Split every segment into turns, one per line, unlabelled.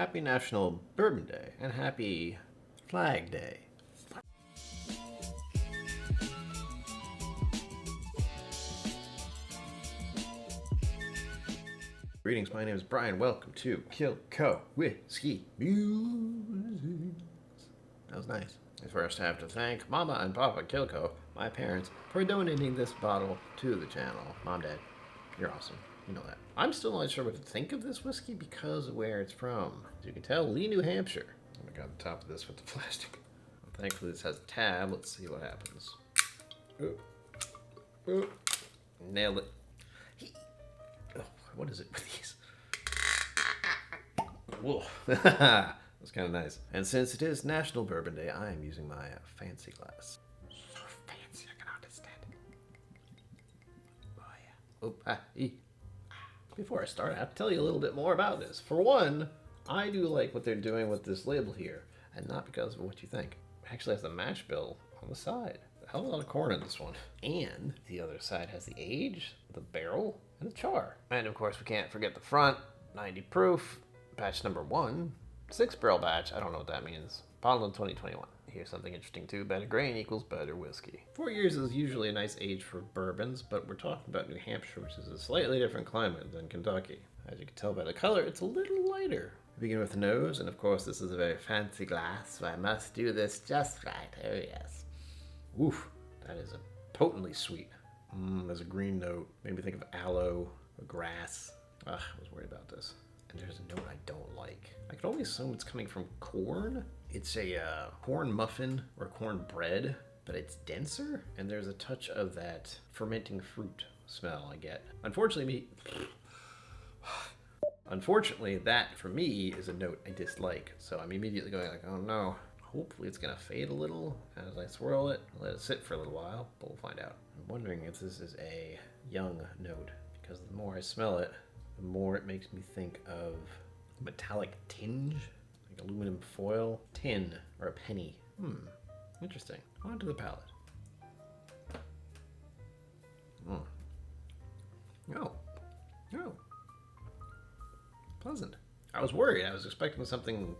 Happy National Bourbon Day and happy Flag Day. Greetings, my name is Brian. Welcome to KillCo Whiskey Musings. That was nice. I first have to thank Mama and Papa KillCo, my parents, for donating this bottle to the channel. Mom, Dad, you're awesome. You know that. I'm still not sure what to think of this whiskey because of where it's from. As you can tell, Lee, New Hampshire. I'm gonna go on top of this with the plastic. Thankfully, this has a tab. Let's see what happens. Ooh. Ooh. Nailed it. Oh, what is it with these? Whoa. That's kind of nice. And since it is National Bourbon Day, I am using my fancy glass. So fancy, I can understand it. Oh, yeah. Before I start, I have to tell you a little bit more about this. For one, I do like what they're doing with this label here, and not because of what you think. It actually has the mash bill on the side. A hell of a lot of corn in this one. And the other side has the age, the barrel, and the char. And of course, we can't forget the front, 90 proof, batch number 1, 6 barrel batch. I don't know what that means. Bottled in 2021. Here's something interesting too. Better grain equals better whiskey. 4 years is usually a nice age for bourbons, but we're talking about New Hampshire, which is a slightly different climate than Kentucky. As you can tell by the color, it's a little lighter. We begin with the nose, and of course this is a very fancy glass, so I must do this just right. Oh yes. Oof, that is a potently sweet. There's a green note. Made me think of aloe or grass. Ugh, I was worried about this. And there's a note I don't like. I can only assume it's coming from corn. It's a corn muffin or corn bread, but it's denser, and there's a touch of that fermenting fruit smell I get. Unfortunately, that for me is a note I dislike. So I'm immediately going like, oh no. Hopefully it's gonna fade a little as I swirl it. Let it sit for a little while, but we'll find out. I'm wondering if this is a young note, because the more I smell it, the more it makes me think of a metallic tinge, like aluminum foil, tin, or a penny. Interesting. On to the palate. Oh. Pleasant. I was worried. I was expecting something,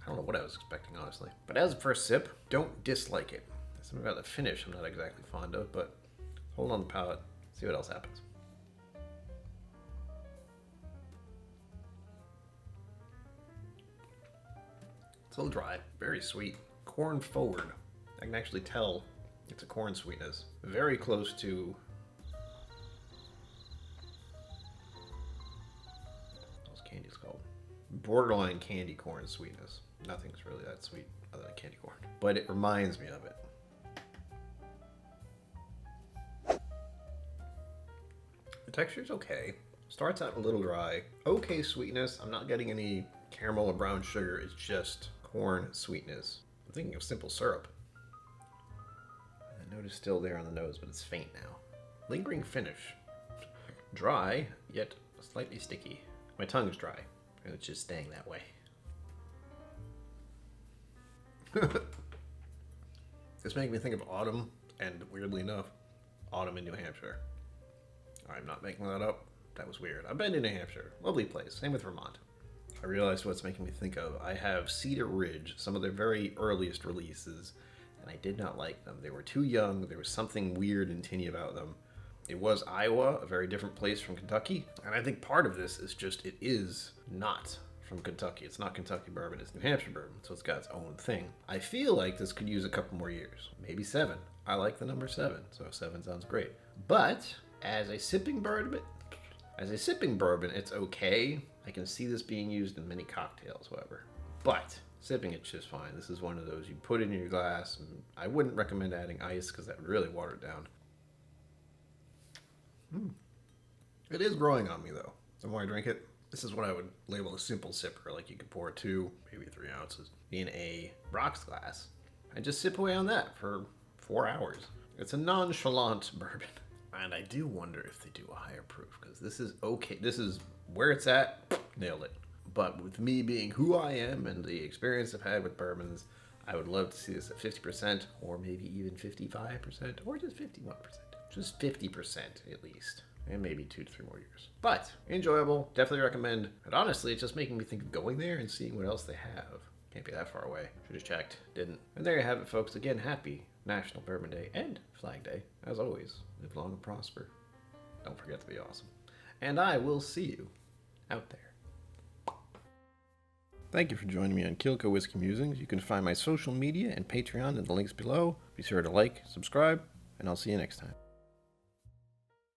I don't know what I was expecting, honestly. But as a first sip, don't dislike it. There's something about the finish I'm not exactly fond of, but hold on the palate, see what else happens. It's a little dry, very sweet. Corn forward. I can actually tell it's a corn sweetness. Very close to... what's candy's called? Borderline candy corn sweetness. Nothing's really that sweet other than candy corn. But it reminds me of it. The texture's okay. Starts out a little dry. Okay sweetness. I'm not getting any caramel or brown sugar. It's just corn sweetness. I'm thinking of simple syrup. The note is still there on the nose, but it's faint now. Lingering finish. Dry, yet slightly sticky. My tongue is dry, and it's just staying that way. It's making me think of autumn, and weirdly enough, autumn in New Hampshire. I'm not making that up. That was weird. I've been to New Hampshire. Lovely place. Same with Vermont. I realized what it's making me think of. I have Cedar Ridge, some of their very earliest releases, and I did not like them. They were too young. There was something weird and tinny about them. It was Iowa, a very different place from Kentucky, and I think part of this is just it is not from Kentucky. It's not Kentucky bourbon, it's New Hampshire bourbon, so it's got its own thing. I feel like this could use a couple more years, maybe 7. I like the number 7, so 7 sounds great. But as a sipping bourbon, it's okay. I can see this being used in many cocktails, however. But sipping it's just fine. This is one of those you put in your glass, and I wouldn't recommend adding ice because that would really water it down. It is growing on me though. The more I drink it, this is what I would label a simple sipper. Like you could pour 2, maybe 3 ounces in a rocks glass and just sip away on that for 4 hours. It's a nonchalant bourbon. And I do wonder if they do a higher proof, because this is okay. This is where it's at. Nailed it. But with me being who I am and the experience I've had with bourbons, I would love to see this at 50% or maybe even 55% or just 51%. Just 50% at least. and maybe 2 to 3 more years. But enjoyable, definitely recommend. And honestly, it's just making me think of going there and seeing what else they have. Can't be that far away. Should have checked, didn't. And there you have it, folks. Again, happy National Bourbon Day and Flag Day. As always, live long and prosper. Don't forget to be awesome. And I will see you out there. Thank you for joining me on KillCo Whiskey Musings. You can find my social media and Patreon in the links below. Be sure to like, subscribe, and I'll see you next time.